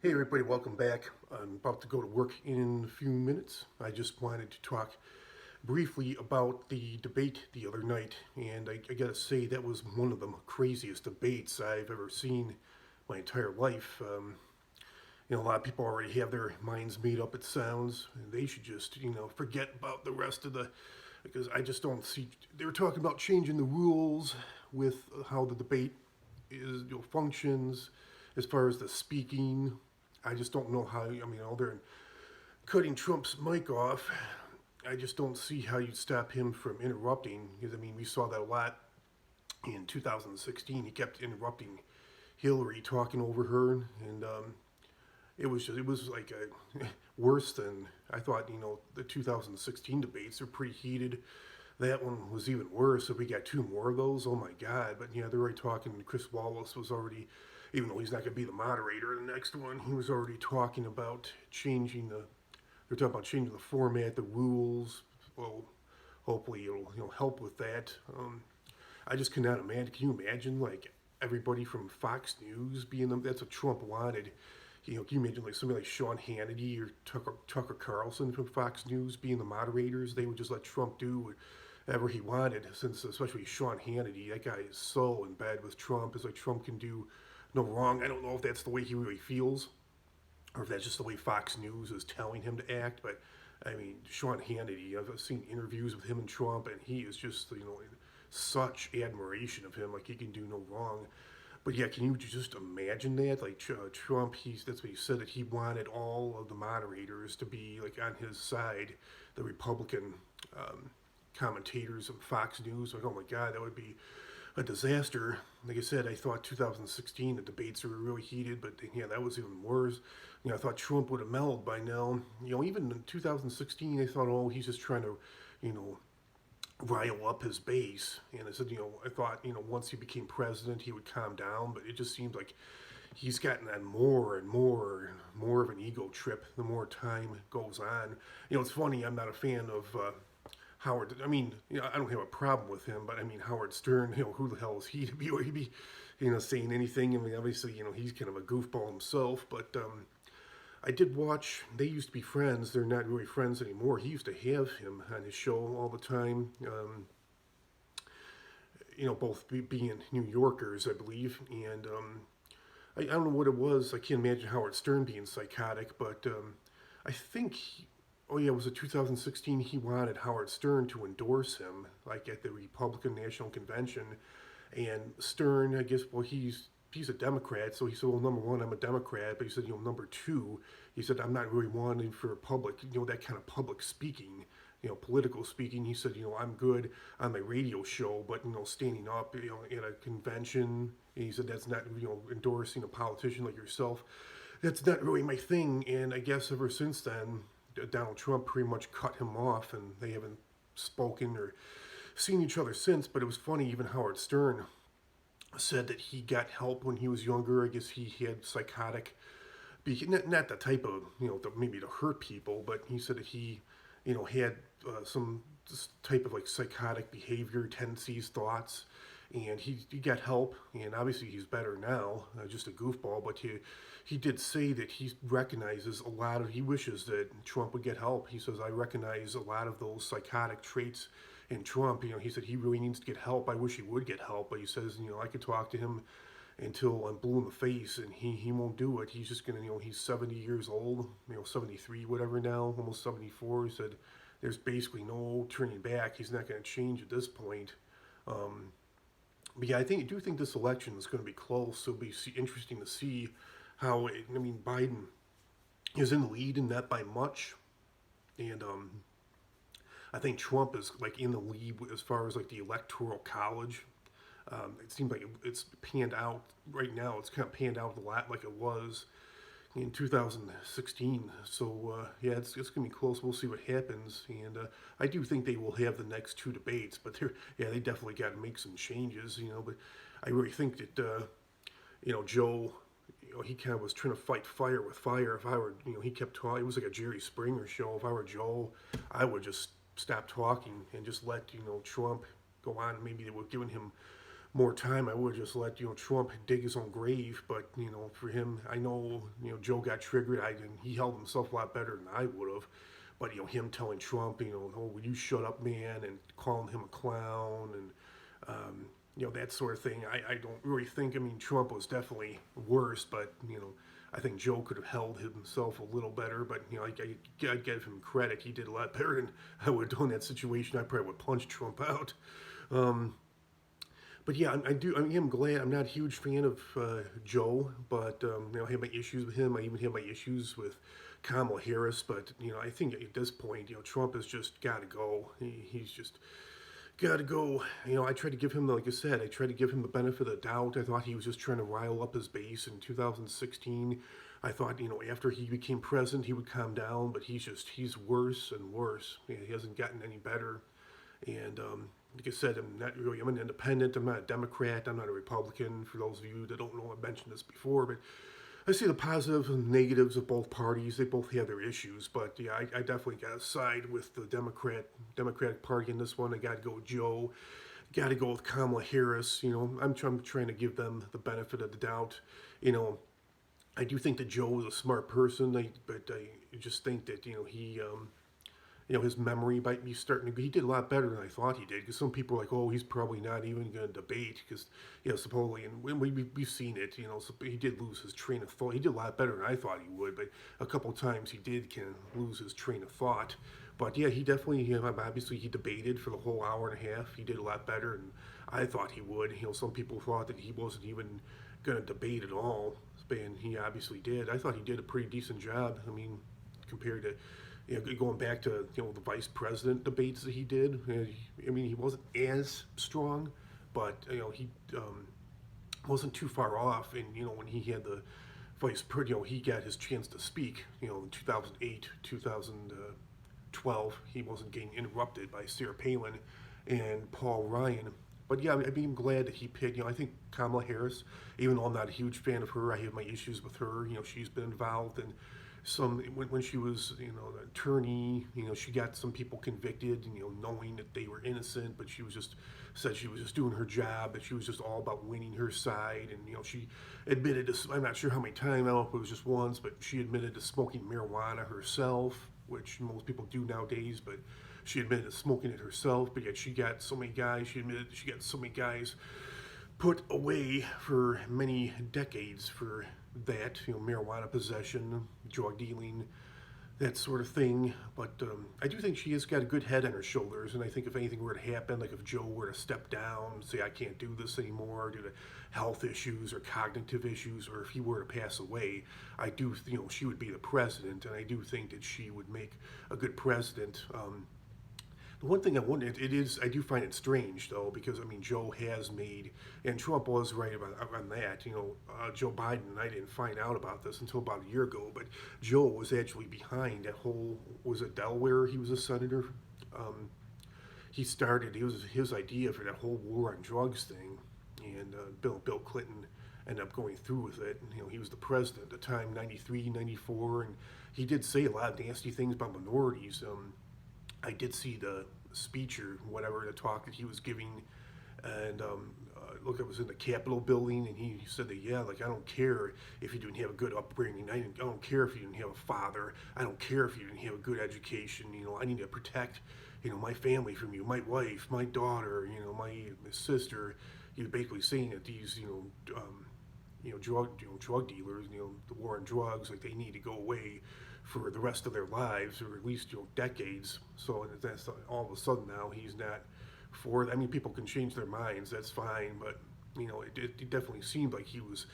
Hey everybody, welcome back. I'm about to go to work in a few minutes. I just wanted to talk briefly about the debate the other night, and I gotta say that was one of the craziest debates I've ever seen my entire life. A lot of people already have their minds made up, it sounds, and they should just, forget about the rest of the. Because I just don't see. They were talking about changing the rules with how the debate functions as far as the speaking. I just don't know how. They're cutting Trump's mic off. I just don't see how you'd stop him from interrupting. Because we saw that a lot in 2016. He kept interrupting Hillary, talking over her, and it was like worse than I thought. The 2016 debates are pretty heated. That one was even worse. If we got two more of those, oh my God. But yeah, they're already talking. Chris Wallace was already, even though he's not going to be the moderator in the next one, he was already talking about changing the. They're talking about changing the format, the rules. Well, hopefully it'll help with that. I just cannot imagine. Can you imagine like everybody from Fox News being them? That's what Trump wanted. Can you imagine like somebody like Sean Hannity or Tucker Carlson from Fox News being the moderators? They would just let Trump do whatever he wanted. Since especially Sean Hannity, that guy is so in bed with Trump. It's like Trump can do no wrong. I don't know if that's the way he really feels, or if that's just the way Fox News is telling him to act. But Sean Hannity, I've seen interviews with him and Trump, and he is just such admiration of him. Like he can do no wrong. But yeah, can you just imagine that? Like Trump, that's what he said, that he wanted all of the moderators to be like on his side, the Republican um, commentators of Fox News. Like, oh my God, that would be a disaster. Like I said, I thought 2016 the debates were really heated, but yeah, that was even worse. I thought Trump would have mellowed by now. Even in 2016, I thought, oh, he's just trying to, you know, rile up his base. And I said, I thought, once he became president, he would calm down. But it just seems like he's gotten on more and more of an ego trip the more time goes on. It's funny. I'm not a fan of Howard. I don't have a problem with him, but Howard Stern. Who the hell is he to be, saying anything? Obviously, he's kind of a goofball himself, but. I did watch. They used to be friends. They're not really friends anymore. He used to have him on his show all the time. Both being New Yorkers, I believe. And I don't know what it was. I can't imagine Howard Stern being psychotic, but I think. Oh yeah, it was a 2016. He wanted Howard Stern to endorse him, like at the Republican National Convention, and Stern, I guess, well, he's a Democrat, so he said, well, number one, I'm a Democrat, but he said, number two, he said, I'm not really wanting for public, that kind of public speaking, political speaking. He said, I'm good on my radio show, but, standing up, at a convention, and he said, that's not, endorsing a politician like yourself. That's not really my thing, and I guess ever since then, Donald Trump pretty much cut him off, and they haven't spoken or seen each other since. But it was funny, even Howard Stern said that he got help when he was younger. I guess he had psychotic, not the type of, maybe to hurt people, but he said that he, had some type of like psychotic behavior, tendencies, thoughts, and he got help, and obviously he's better now, just a goofball, but he did say that he recognizes a lot of, he wishes that Trump would get help. He says, I recognize a lot of those psychotic traits in Trump. He said he really needs to get help. I wish he would get help, but he says, I could talk to him until I'm blue in the face, and he won't do it. He's just gonna, he's 70 years old, 73, whatever now, almost 74. He said there's basically no turning back. He's not gonna change at this point. But yeah, I do think this election is going to be close. So it'll be interesting to see how. Biden is in the lead and not by much, and I think Trump is like in the lead as far as like the electoral college. It seems like it's panned out right now. It's kind of panned out a lot like it was in 2016. So yeah, it's going to be close. We'll see what happens, and I do think they will have the next two debates. But they definitely got to make some changes, But I really think that Joe, he kind of was trying to fight fire with fire. If I were, he kept talking. It was like a Jerry Springer show. If I were Joe, I would just stop talking and just let Trump go on. Maybe they were giving him more time, I would just let Trump dig his own grave. But for him, I know Joe got triggered. He held himself a lot better than I would have. But him telling Trump, oh, will you shut up, man, and calling him a clown, and that sort of thing. I don't really think. I mean, Trump was definitely worse, but I think Joe could have held himself a little better. But I give him credit. He did a lot better than I would have done in that situation. I probably would punch Trump out. But yeah, I'm glad. I'm not a huge fan of Joe, but I have my issues with him. I even have my issues with Kamala Harris. But I think at this point, Trump has just got to go. He's just got to go. I tried to give him, like I said, I tried to give him the benefit of the doubt. I thought he was just trying to rile up his base in 2016. I thought, after he became president, he would calm down, but he's worse and worse. He hasn't gotten any better. And like I said, I'm an independent. I'm not a Democrat. I'm not a Republican. For those of you that don't know, I mentioned this before, but I see the positives and negatives of both parties. They both have their issues, but yeah, I definitely got to side with the Democratic Party in this one. I got to go with Joe. Got to go with Kamala Harris. I'm trying to give them the benefit of the doubt. I do think that Joe is a smart person, but I just think that he his memory might be starting to. He did a lot better than I thought he did. Because some people are like, oh, he's probably not even going to debate because supposedly, and we've seen it. So he did lose his train of thought. He did a lot better than I thought he would, but a couple of times he did kind of lose his train of thought. But yeah, he definitely, obviously he debated for the whole hour and a half. He did a lot better than I thought he would. Some people thought that he wasn't even going to debate at all, and he obviously did. I thought he did a pretty decent job. I mean, compared to going back to the vice president debates that he did. I mean, he wasn't as strong, but he wasn't too far off. And when he had the vice president, he got his chance to speak. In 2008, 2012, he wasn't getting interrupted by Sarah Palin and Paul Ryan. But yeah, I'm glad that he picked. I think Kamala Harris, even though I'm not a huge fan of her, I have my issues with her. She's been involved in when she was an attorney, she got some people convicted, knowing that they were innocent, but she was just said she was just doing her job, that she was just all about winning her side. And she admitted to, I'm not sure how many times, I don't know if it was just once, but she admitted to smoking marijuana herself, which most people do nowadays, but she admitted to smoking it herself. But yet she got so many guys, she admitted she got so many guys put away for many decades for that, marijuana possession, drug dealing, that sort of thing. But I do think she has got a good head on her shoulders, and I think if anything were to happen, like if Joe were to step down, say I can't do this anymore due to health issues or cognitive issues, or if he were to pass away, I do, she would be the president, and I do think that she would make a good president. The one thing I wonder, I do find it strange though, because I mean, Joe has made, and Trump was right on that. Joe Biden, I didn't find out about this until about a year ago, but Joe was actually behind that whole, was it Delaware? He was a senator. It was his idea for that whole war on drugs thing, and Bill Clinton ended up going through with it. And, he was the president at the time, 93, 94, and he did say a lot of nasty things about minorities. I did see the speech or whatever, the talk that he was giving, and look, it was in the Capitol building, and he said that, yeah, like, I don't care if you didn't have a good upbringing, I don't care if you didn't have a father, I don't care if you didn't have a good education, I need to protect, my family from you, my wife, my daughter, my sister. He was basically saying that these, drug dealers, the war on drugs, like, they need to go away for the rest of their lives, or at least decades. So that's all of a sudden now he's not for it. I mean, people can change their minds, that's fine, but it definitely seemed like he was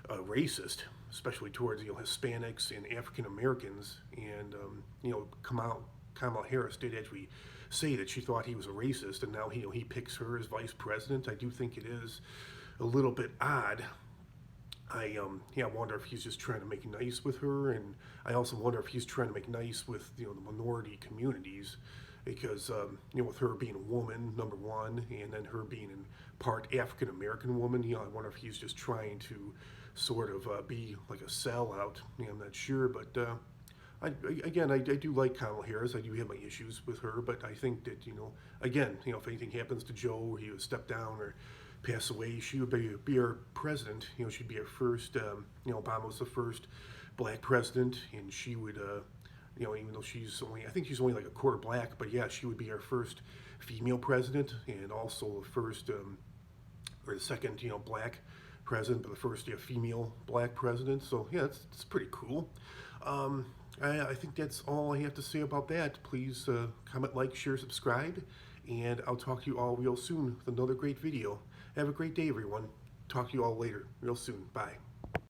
racist, especially towards Hispanics and African Americans. And Kamala Harris did actually say that she thought he was a racist, and now he picks her as vice president. I do think it is a little bit odd. I wonder if he's just trying to make nice with her, and I also wonder if he's trying to make nice with the minority communities, because with her being a woman, number one, and then her being in part African American woman, I wonder if he's just trying to sort of be like a sellout. I'm not sure, but I do like Kamala Harris. I do have my issues with her, but I think that again, if anything happens to Joe, or he would step down, or pass away, she would be our president. You know, she'd be our first. Obama was the first black president, and she would. Even though I think she's only like a quarter black, but yeah, she would be our first female president, and also the first, or the second, black president, but the first female black president. So yeah, it's pretty cool. I think that's all I have to say about that. Please comment, like, share, subscribe, and I'll talk to you all real soon with another great video. Have a great day, everyone. Talk to you all later, real soon. Bye.